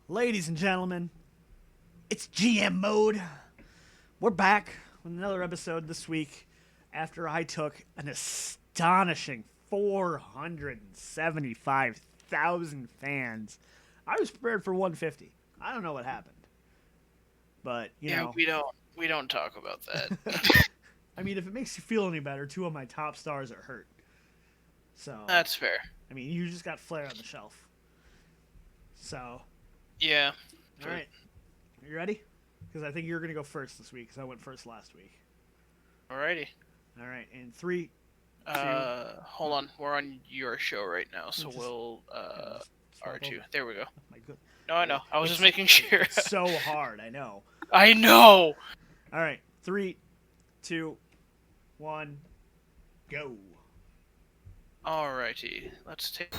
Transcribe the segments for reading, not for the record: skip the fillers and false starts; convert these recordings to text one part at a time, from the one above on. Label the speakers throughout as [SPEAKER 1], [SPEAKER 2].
[SPEAKER 1] Ladies and gentlemen, it's GM mode. We're back with another episode this week after I took an astonishing 475,000 fans. I was prepared for 150. I don't know what happened. But, you
[SPEAKER 2] Yeah,
[SPEAKER 1] know,
[SPEAKER 2] we don't talk about that.
[SPEAKER 1] I mean, if it makes you feel any better, two of my top stars are hurt. So,
[SPEAKER 2] That's fair.
[SPEAKER 1] I mean, you just got Flair on the shelf. So,
[SPEAKER 2] Yeah,
[SPEAKER 1] all
[SPEAKER 2] but
[SPEAKER 1] right. Are you ready? Because I think you're going to go first this week because I went first last week.
[SPEAKER 2] alrighty.
[SPEAKER 1] All right. In three, two,
[SPEAKER 2] Hold on. We're on your show right now, so
[SPEAKER 1] just
[SPEAKER 2] we'll
[SPEAKER 1] just swap
[SPEAKER 2] R2.
[SPEAKER 1] over.
[SPEAKER 2] There we go.
[SPEAKER 1] Oh my good.
[SPEAKER 2] No, I know. I was just
[SPEAKER 1] It's
[SPEAKER 2] making sure.
[SPEAKER 1] it's so hard. I know.
[SPEAKER 2] I know.
[SPEAKER 1] All right. 3, 2, 1, go.
[SPEAKER 2] Alrighty. Let's take.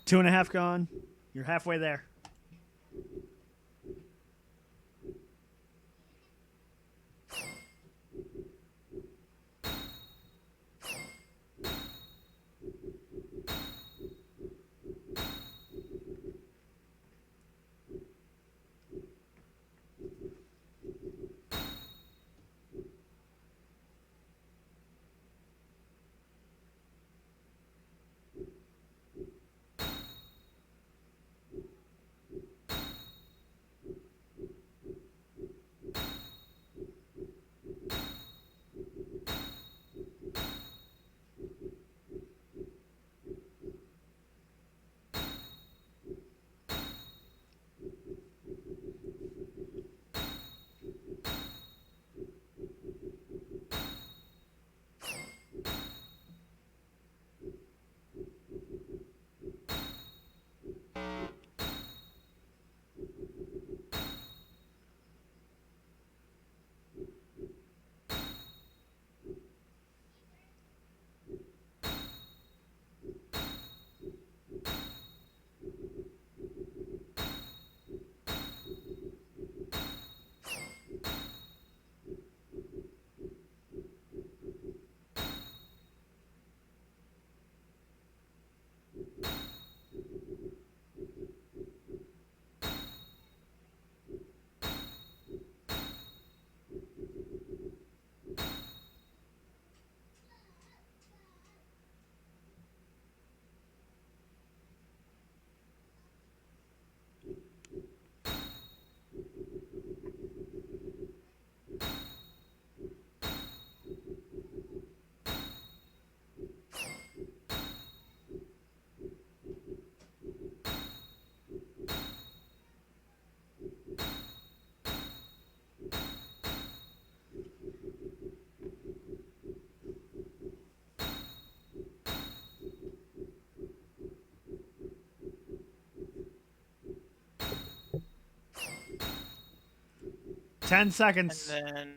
[SPEAKER 1] Two and a half gone. You're halfway there. 10
[SPEAKER 2] And
[SPEAKER 1] seconds.
[SPEAKER 2] then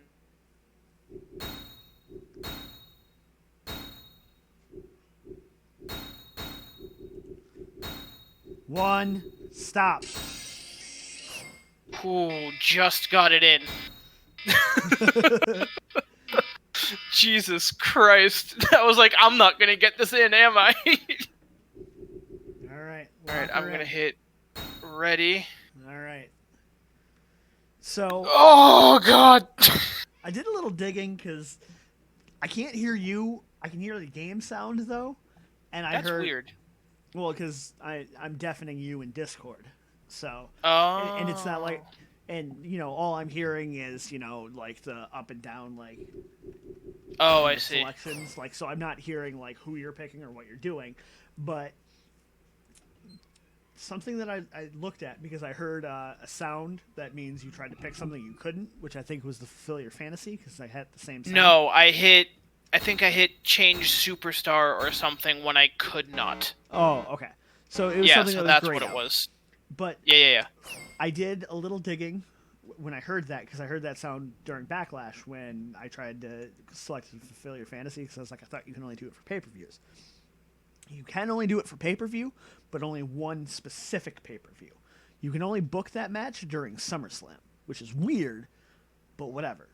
[SPEAKER 1] 1, stop.
[SPEAKER 2] ooh, just got it in. Jesus Christ. I was like, I'm not gonna get this in, am I?
[SPEAKER 1] All right.
[SPEAKER 2] Alright,
[SPEAKER 1] lock
[SPEAKER 2] I'm
[SPEAKER 1] her
[SPEAKER 2] gonna
[SPEAKER 1] in.
[SPEAKER 2] hit ready.
[SPEAKER 1] All right. So
[SPEAKER 2] Oh god!
[SPEAKER 1] I did a little digging because I can't hear you. I can hear the game sound though, and I
[SPEAKER 2] That's
[SPEAKER 1] heard
[SPEAKER 2] weird.
[SPEAKER 1] well because I'm deafening you in Discord, so and it's not like
[SPEAKER 2] Oh.
[SPEAKER 1] and all I'm hearing is like the up and down like
[SPEAKER 2] Oh,
[SPEAKER 1] kind
[SPEAKER 2] I
[SPEAKER 1] of
[SPEAKER 2] see.
[SPEAKER 1] selections like so I'm not hearing like who you're picking or what you're doing, but something that I looked at because I heard a sound that means you tried to pick something you couldn't, which I think was the fulfill your fantasy because I had the same sound.
[SPEAKER 2] No, I think I hit change superstar or something when I could not.
[SPEAKER 1] Oh, okay. So it was
[SPEAKER 2] Yeah,
[SPEAKER 1] something
[SPEAKER 2] so
[SPEAKER 1] that was
[SPEAKER 2] that's what
[SPEAKER 1] grayed
[SPEAKER 2] it
[SPEAKER 1] out.
[SPEAKER 2] was.
[SPEAKER 1] But
[SPEAKER 2] Yeah.
[SPEAKER 1] I did a little digging when I heard that because I heard that sound during Backlash when I tried to select fulfill your fantasy because I was like, I thought you can only do it for pay-per-views. You can only do it for pay-per-view, but only one specific pay-per-view. You can only book that match during SummerSlam, which is weird, but whatever.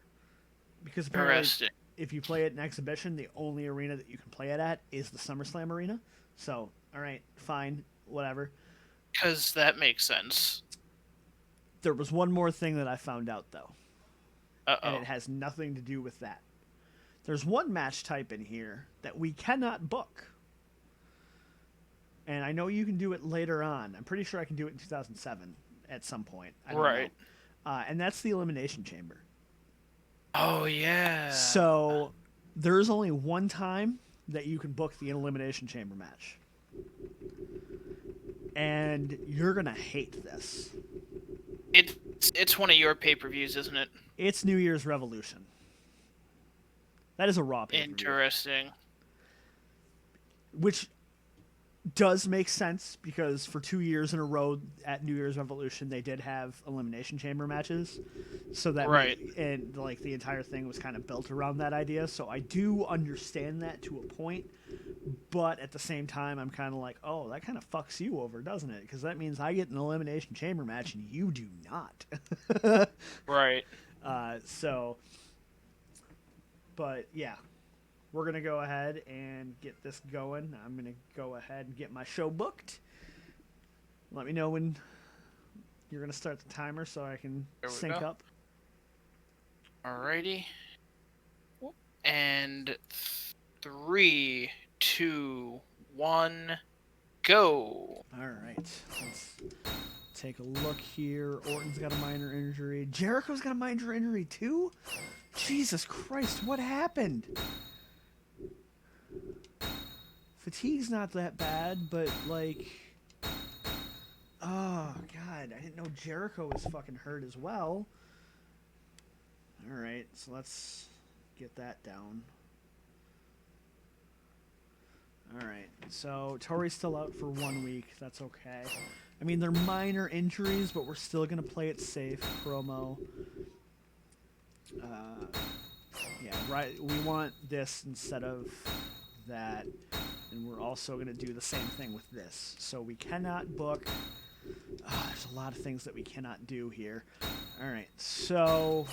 [SPEAKER 1] Because apparently,
[SPEAKER 2] Interesting.
[SPEAKER 1] if you play it in exhibition, the only arena that you can play it at is the SummerSlam arena. So, all right, fine, whatever.
[SPEAKER 2] Because that makes sense.
[SPEAKER 1] There was one more thing that I found out, though, and
[SPEAKER 2] Uh-oh.
[SPEAKER 1] it has nothing to do with that. There's one match type in here that we cannot book. And I know you can do it later on. I'm pretty sure I can do it in 2007 at some point. I don't
[SPEAKER 2] Right.
[SPEAKER 1] know. And that's the Elimination Chamber.
[SPEAKER 2] Oh, yeah.
[SPEAKER 1] So there's only one time that you can book the Elimination Chamber match. And you're going to hate this.
[SPEAKER 2] It's one of your pay-per-views, isn't it?
[SPEAKER 1] It's New Year's Revolution. That is a Raw pay-per-view.
[SPEAKER 2] Interesting.
[SPEAKER 1] Which does make sense because for 2 years in a row at New Year's Revolution they did have Elimination Chamber matches, so that
[SPEAKER 2] Right.
[SPEAKER 1] and like the entire thing was kind of built around that idea. So I do understand that to a point, but at the same time I'm kind of like, oh, that kind of fucks you over, doesn't it? Because that means I get an Elimination Chamber match and you do not.
[SPEAKER 2] Right.
[SPEAKER 1] So, but yeah. We're going to go ahead and get this going. I'm going to go ahead and get my show booked. Let me know when you're going to start the timer so I can sync
[SPEAKER 2] go.
[SPEAKER 1] up.
[SPEAKER 2] Alrighty. And 3, 2, 1, go.
[SPEAKER 1] All right. Let's take a look here. Orton's got a minor injury. Jericho's got a minor injury too? Jesus Christ, what happened? Fatigue's not that bad, but like, oh god, I didn't know Jericho was fucking hurt as well. All right, so let's get that down. All right, so Tori's still out for 1 week. That's okay. I mean, they're minor injuries, but we're still gonna play it safe. Promo. Yeah, right. We want this instead of that. And we're also going to do the same thing with this. So we cannot book. There's a lot of things that we cannot do here. All right, so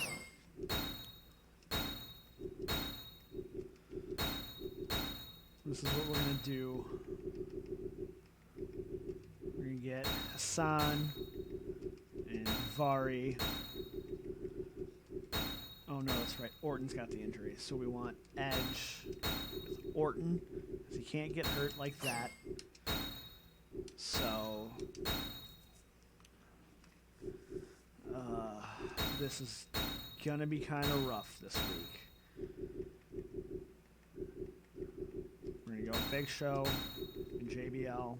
[SPEAKER 1] this is what we're going to do. We're going to get Hassan and Vari. Oh, no, that's right. Orton's got the injury. So we want Edge with Orton. Because he can't get hurt like that. So this is going to be kind of rough this week. We're going to go Big Show and JBL.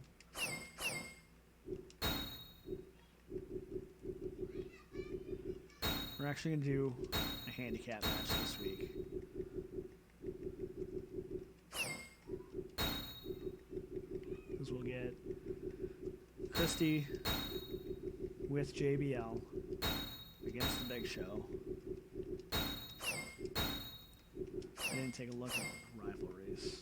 [SPEAKER 1] We're actually going to do a handicap match this week. Because we'll get Christy with JBL against the Big Show. gonna take a look at rivalries.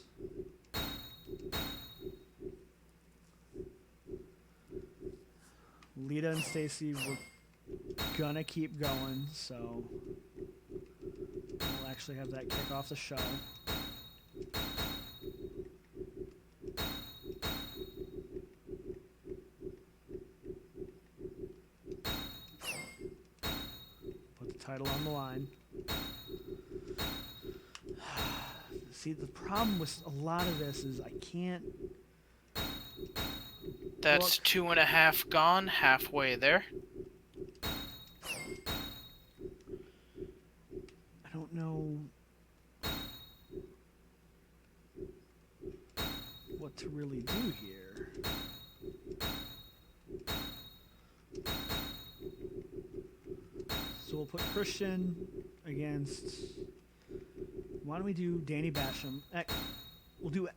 [SPEAKER 1] Lita and Stacy were gonna keep going, so we'll actually have that kick off the show. Put the title on the line. See, the problem with a lot of this is I can't...
[SPEAKER 2] That's 2.5 gone, halfway there.
[SPEAKER 1] I don't know what to really do here. So we'll put Christian against... Why don't we do Danny Basham? We'll do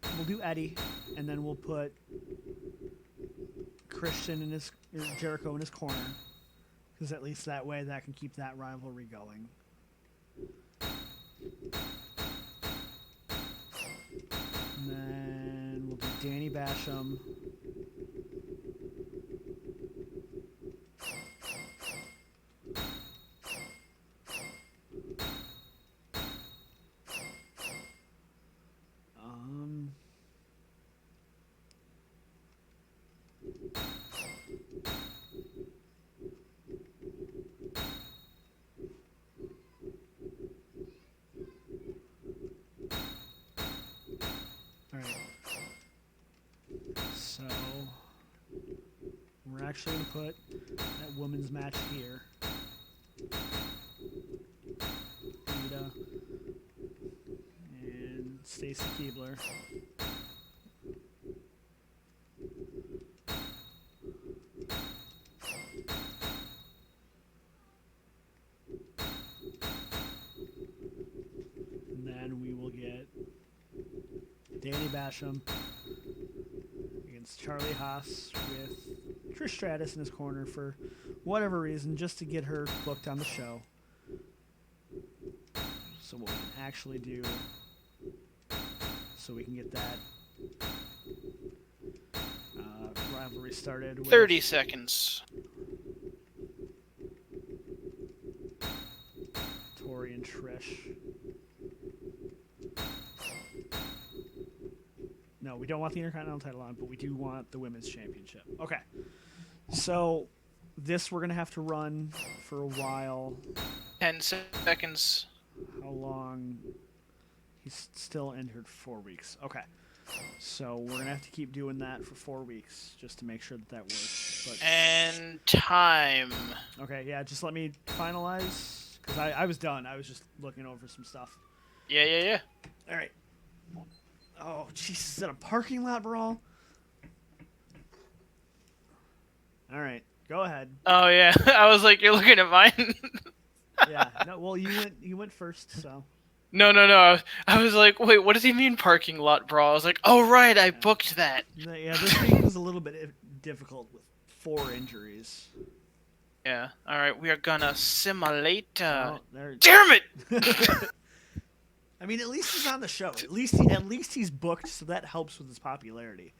[SPEAKER 1] Eddie, and then we'll put Christian in his Jericho in his corner, because at least that way that can keep that rivalry going. And then we'll do Danny Basham. So we're actually going to put that women's match here. Rita and Stacy Keibler. And then we will get Danny Basham against Charlie Haas with Trish Stratus in his corner for whatever reason, just to get her booked on the show. So what we can actually do, so we can get that rivalry started with
[SPEAKER 2] 30 seconds.
[SPEAKER 1] Tori and Trish. No, we don't want the Intercontinental title on, but we do want the Women's Championship. Okay. So this we're going to have to run for a while.
[SPEAKER 2] 10 seconds.
[SPEAKER 1] How long? He's still injured for 4 weeks. Okay. So we're going to have to keep doing that for 4 weeks just to make sure that that works. But...
[SPEAKER 2] And time.
[SPEAKER 1] Okay, yeah, just let me finalize, because I was done. I was just looking over some stuff.
[SPEAKER 2] Yeah.
[SPEAKER 1] All right. Oh, Jesus, is that a parking lot brawl? All right, go ahead.
[SPEAKER 2] Oh, yeah. I was like, you're looking at mine.
[SPEAKER 1] Yeah, no, well, you went first, so.
[SPEAKER 2] No. I was like, wait, what does he mean parking lot brawl? I was like, oh, right, I booked that.
[SPEAKER 1] Yeah, this week was a little bit difficult with 4 injuries.
[SPEAKER 2] Yeah, all right, we are gonna simulate.
[SPEAKER 1] Oh,
[SPEAKER 2] Damn it!
[SPEAKER 1] I mean, at least he's on the show. At least he's booked, so that helps with his popularity.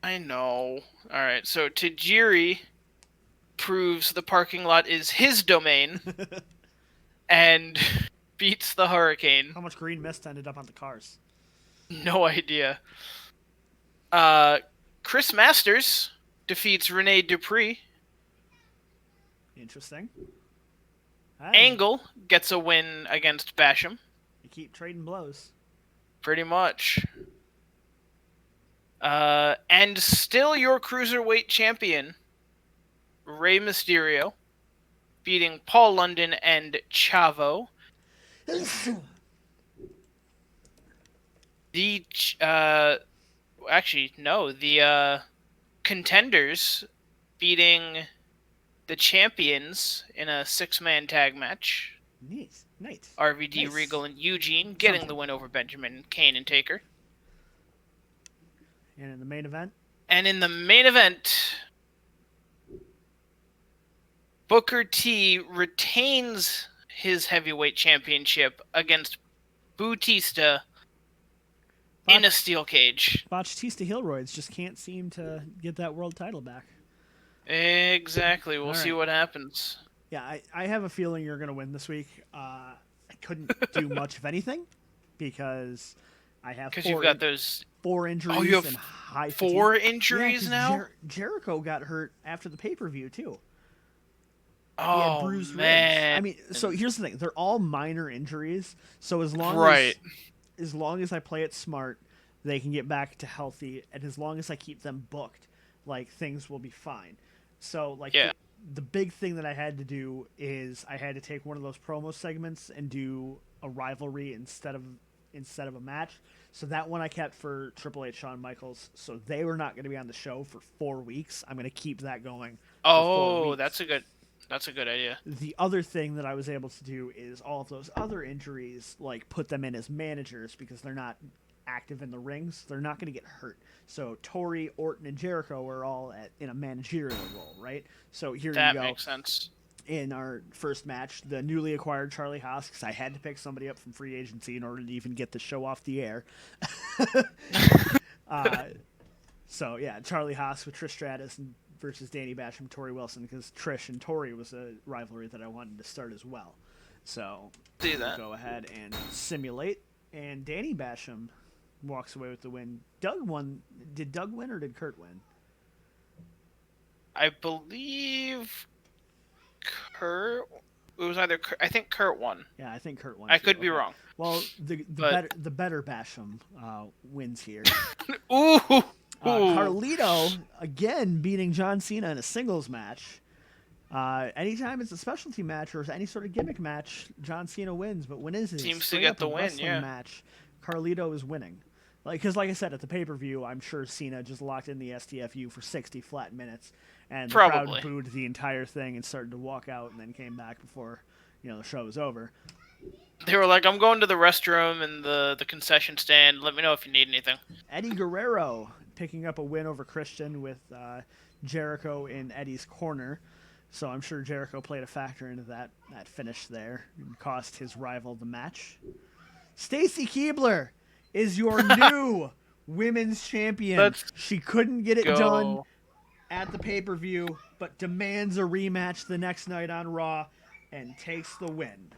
[SPEAKER 2] I know. All right, so Tajiri proves the parking lot is his domain and beats the Hurricane.
[SPEAKER 1] How much green mist ended up on the cars?
[SPEAKER 2] No idea. Chris Masters defeats Rene Dupree.
[SPEAKER 1] Interesting.
[SPEAKER 2] Angle gets a win against Basham.
[SPEAKER 1] You keep trading blows.
[SPEAKER 2] Pretty much. And still your Cruiserweight champion, Rey Mysterio, beating Paul London and Chavo. The Contenders beating the champions in a 6-man tag match.
[SPEAKER 1] Nice.
[SPEAKER 2] RVD,
[SPEAKER 1] Nice.
[SPEAKER 2] Regal, and Eugene getting the win over Benjamin, Kane, and Taker.
[SPEAKER 1] And in the main event?
[SPEAKER 2] And in the main event, Booker T retains his heavyweight championship against Bautista
[SPEAKER 1] Botch-
[SPEAKER 2] in a steel cage.
[SPEAKER 1] Botchatista Hillroids just can't seem to get that world title back.
[SPEAKER 2] Exactly. We'll
[SPEAKER 1] All
[SPEAKER 2] see
[SPEAKER 1] right.
[SPEAKER 2] what happens.
[SPEAKER 1] Yeah, I have a feeling you're going to win this week. I couldn't do much of anything because I have
[SPEAKER 2] Because you've got those
[SPEAKER 1] 4 injuries
[SPEAKER 2] you have
[SPEAKER 1] and high
[SPEAKER 2] 4
[SPEAKER 1] fatigue.
[SPEAKER 2] injuries now?
[SPEAKER 1] Jericho got hurt after the pay-per-view, too. He had
[SPEAKER 2] Oh,
[SPEAKER 1] bruised ribs.
[SPEAKER 2] man.
[SPEAKER 1] I mean, so here's the thing. They're all minor injuries. So as long as I play it smart, they can get back to healthy. And as long as I keep them booked, like, things will be fine. So, like,
[SPEAKER 2] Yeah.
[SPEAKER 1] the big thing that I had to do is I had to take one of those promo segments and do a rivalry instead of a match. So that one I kept for Triple H, Shawn Michaels. So they were not going to be on the show for 4 weeks. I'm going to keep that going. For 4 weeks.
[SPEAKER 2] That's a good idea.
[SPEAKER 1] The other thing that I was able to do is all of those other injuries, like put them in as managers because they're not active in the rings. They're not going to get hurt. So Tori, Orton, and Jericho are all in a managerial role, right? So here
[SPEAKER 2] That
[SPEAKER 1] you go.
[SPEAKER 2] makes sense.
[SPEAKER 1] In our first match, the newly acquired Charlie Haas, because I had to pick somebody up from free agency in order to even get the show off the air. So yeah, Charlie Haas with Trish Stratus versus Danny Basham, Tori Wilson, because Trish and Tori was a rivalry that I wanted to start as well. So
[SPEAKER 2] See that.
[SPEAKER 1] we'll go ahead and simulate, and Danny Basham walks away with the win. Doug won. Did Doug win or did Kurt win?
[SPEAKER 2] I believe Kurt. It was either I think Kurt won.
[SPEAKER 1] Yeah, I think Kurt won.
[SPEAKER 2] I could be wrong.
[SPEAKER 1] Well, the better Basham wins here.
[SPEAKER 2] Ooh.
[SPEAKER 1] Carlito again beating John Cena in a singles match. Anytime it's a specialty match or any sort of gimmick match, John Cena wins. But when is it?
[SPEAKER 2] Seems to
[SPEAKER 1] straight
[SPEAKER 2] get
[SPEAKER 1] up
[SPEAKER 2] the
[SPEAKER 1] a
[SPEAKER 2] win,
[SPEAKER 1] wrestling
[SPEAKER 2] yeah.
[SPEAKER 1] match, Carlito is winning. Because like I said at the pay-per-view, I'm sure Cena just locked in the STFU for 60 flat minutes, and the
[SPEAKER 2] Probably.
[SPEAKER 1] crowd booed the entire thing and started to walk out, and then came back before the show was over.
[SPEAKER 2] They were like, I'm going to the restroom and the concession stand. Let me know if you need anything.
[SPEAKER 1] Eddie Guerrero picking up a win over Christian with Jericho in Eddie's corner. So I'm sure Jericho played a factor into that finish there and cost his rival the match. Stacy Keibler is your new women's champion. She couldn't get it done at the pay-per-view, but demands a rematch the next night on Raw and takes the win.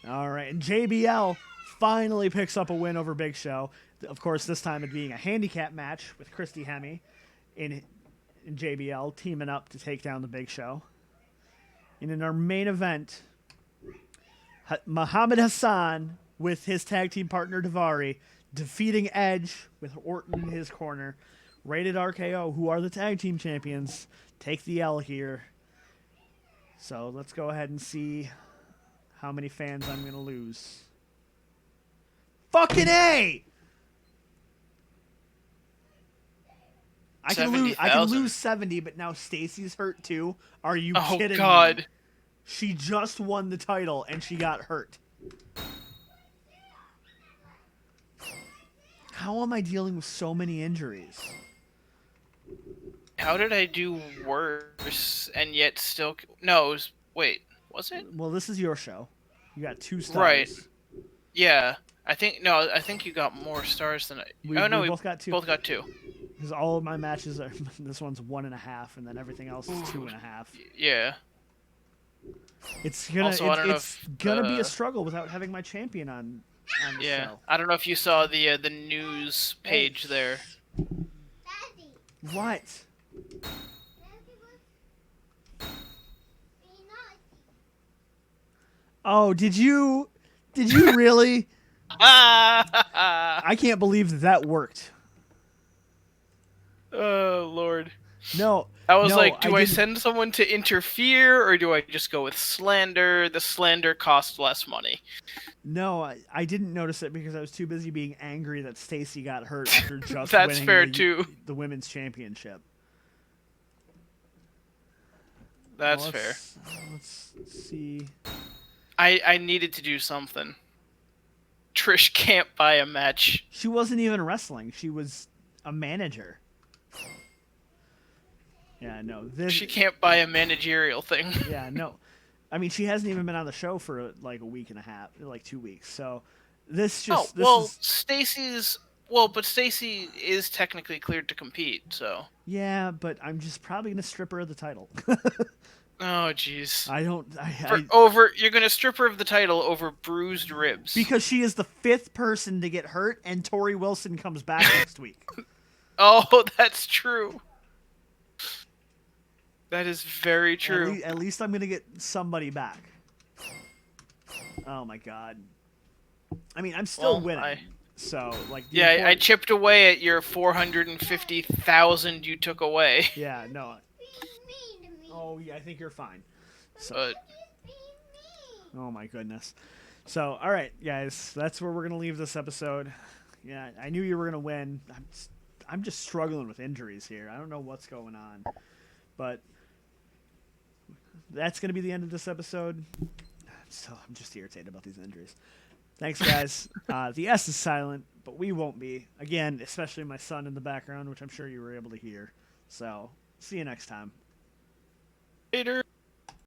[SPEAKER 1] All right, and JBL finally picks up a win over Big Show. Of course, this time it being a handicap match with Christy Hemme in JBL teaming up to take down the Big Show. And in our main event, Muhammad Hassan with his tag team partner Daivari defeating Edge with Orton in his corner. Rated RKO, who are the tag team champions, take the L here. So let's go ahead and see how many fans I'm going to lose. Fucking A! I can lose 70, but now Stacy's hurt too. Are you kidding me?
[SPEAKER 2] Oh, God.
[SPEAKER 1] She just won the title, and she got hurt. How am I dealing with so many injuries?
[SPEAKER 2] How did I do worse and yet still... No, wait, was it?
[SPEAKER 1] Well, this is your show. You got 2 stars.
[SPEAKER 2] Right. Yeah. I think you got more stars than I...
[SPEAKER 1] We both got 2.
[SPEAKER 2] Both got 2.
[SPEAKER 1] Because all of my matches are... This one's 1.5, and then everything else is 2.5.
[SPEAKER 2] Yeah.
[SPEAKER 1] It's gonna be a struggle without having my champion on the show.
[SPEAKER 2] I don't know if you saw the news page there.
[SPEAKER 1] What? Oh, did you really? I can't believe that worked.
[SPEAKER 2] Oh, Lord.
[SPEAKER 1] No.
[SPEAKER 2] I was like, do I send someone to interfere, or do I just go with slander? The slander costs less money.
[SPEAKER 1] No, I didn't notice it because I was too busy being angry that Stacy got hurt after just
[SPEAKER 2] That's
[SPEAKER 1] winning
[SPEAKER 2] fair too.
[SPEAKER 1] The women's championship.
[SPEAKER 2] That's fair.
[SPEAKER 1] Let's see.
[SPEAKER 2] I needed to do something. Trish can't buy a match.
[SPEAKER 1] She wasn't even wrestling. She was a manager. Yeah, no.
[SPEAKER 2] She can't buy a managerial thing.
[SPEAKER 1] Yeah, no. I mean, she hasn't even been on the show for like a week and a half, like 2 weeks. So this
[SPEAKER 2] Oh,
[SPEAKER 1] just this
[SPEAKER 2] well,
[SPEAKER 1] is
[SPEAKER 2] but Stacy is technically cleared to compete, so.
[SPEAKER 1] yeah, but I'm just probably gonna strip her of the title.
[SPEAKER 2] Oh, jeez.
[SPEAKER 1] I don't.
[SPEAKER 2] You're gonna strip her of the title over bruised ribs.
[SPEAKER 1] Because she is the 5th person to get hurt, and Tori Wilson comes back next week.
[SPEAKER 2] Oh, that's true. That is very true.
[SPEAKER 1] At least I'm gonna get somebody back. Oh my god. I mean, I'm still winning. So like.
[SPEAKER 2] Yeah, I chipped away at your 450,000 you took away.
[SPEAKER 1] Yeah, no. Oh yeah, I think you're fine. So.
[SPEAKER 2] But.
[SPEAKER 1] Oh my goodness. So, all right, guys, that's where we're gonna leave this episode. Yeah, I knew you were gonna win. I'm just struggling with injuries here. I don't know what's going on, but that's gonna be the end of this episode. I'm just irritated about these injuries. Thanks, guys. The S is silent, but we won't be. Again, especially my son in the background, which I'm sure you were able to hear. So, see you next time.
[SPEAKER 2] Later.